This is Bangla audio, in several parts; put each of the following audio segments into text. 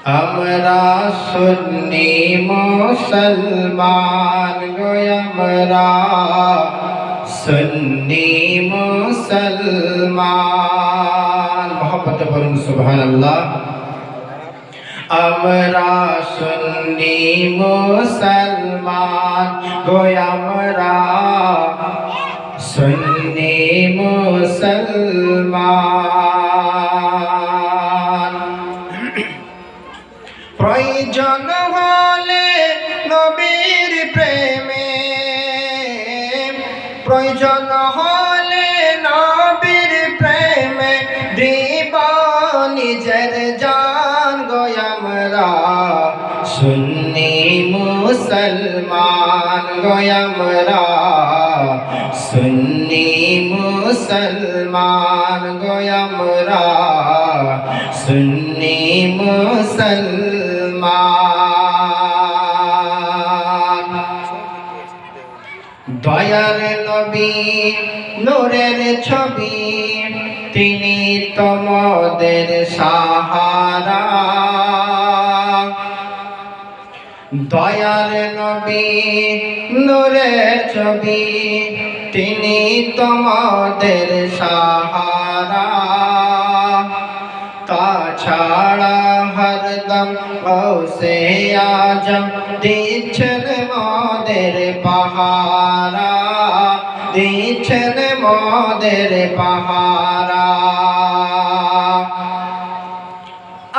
আমরা সুন্নি মুসলমান গো আমরা সুন্নি মুসলমান মোহাম্মতে বলুন সুবহানাল্লাহ। আমরা সুন্নি মুসলমান গো আমরা সুন্নি মুসলমান। প্রয়োজন হলে নবীর প্রেমে, প্রয়োজন হলে নবীর প্রেমে দিব নিজের জান গো আমরা সুন্নি মুসলমান গো আমরা সুন্নি মুসলমান গো আমরা সুন্নি মুসলমান। দয়ার নবী নূরের ছবি তিনি তোমাদের সাহারা। দয়ার নবী নূরের ছবি তিনি তোমাদের সাহারা। তাছাড়া হরদম গৌসে আজম দিচ্ছেন মোদের পাহারা, দিচ্ছেন মোদের পাহারা।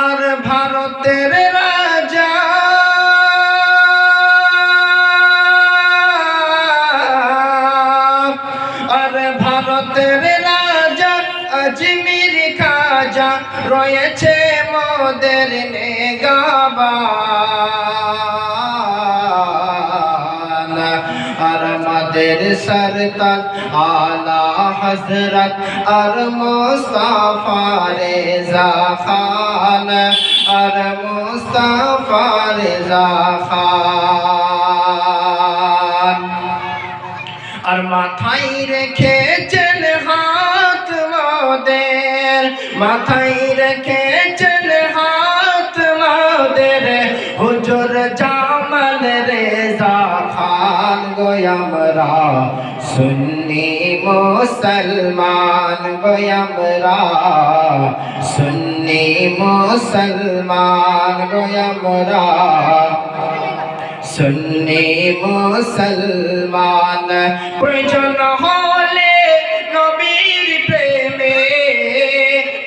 আর ভারতের রাজা ভারতের রাজা আজমির খাজা রয়েছে মোদের নেগাবান। আর আমাদের সরতাজ আলা হযরত আর মুস্তাফা রেজা খান, আর মুস্তাফা রেজা খান। আর মাথায় রেখেছেন হাত মোদের, মাথায় রেখেছেন হাত মোদের হুজুর জামাল রেজা খান গো আমরা সুন্নি মুসলমান গো আমরা সুন্নি মুসলমান গো আমরা সুন্নি মুসলমান। প্রয়োজন হলে নবীর প্রেমে,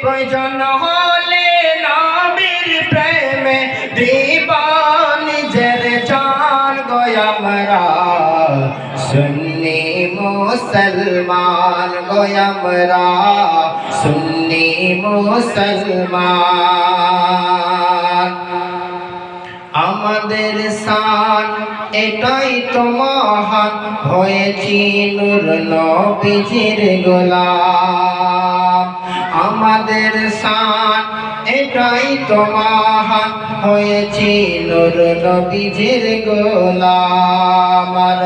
প্রয়োজন হলে নবীর প্রেমে দিব নিজের জান গো আমরা সুন্নি মুসলমান গো আমরা সুন্নি মুসলমান। আমাদের শান এটাই তো মহান হয়েছি নূর নবীজির গোলাম। আমাদের শান এটাই তো মহান হয়েছি নূর নবীজির গোলাম। আর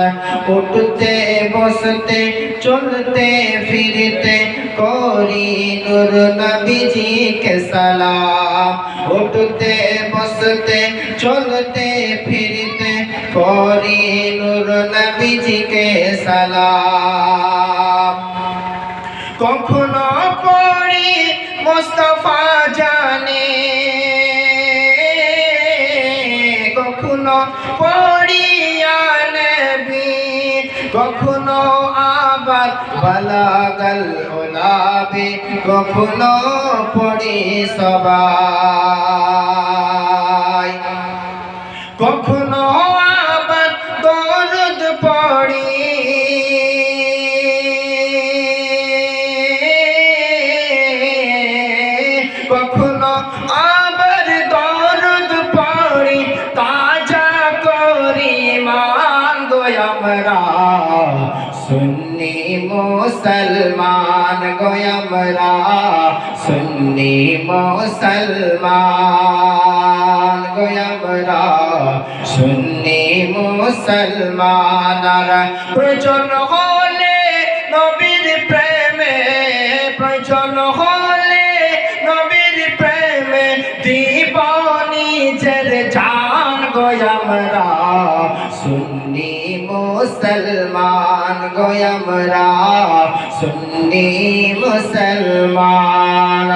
উঠতে বসতে চলতে ফিরতে করি নূর নবীজিকে সালাম। উঠতে বসতে চলতে ফিরতে করি নূর নবীজিকে সালাম। কখনো পড়ি মুস্তাফা জানে, কখনো পড়ি ইয়া নবী, কখনো আবার বালাগাল উলাবে, কখনো পড়ি সবাই। কখনো আবার দরুদ পড়ি, কখনো আবার দরুদ পড়ি তাজা করি মান গো আমরা সুন্নি মুসলমান গো আমরা সুন্নি মুসলমান গো আমরা সুন্নি মুসলমান। প্রয়োজন হলে নবীর প্রেমে, প্রয়োজন হলে নবীর প্রেমে দিব আমরা সুন্নি মুসলমান গো আমরা সুন্নি মুসলমান।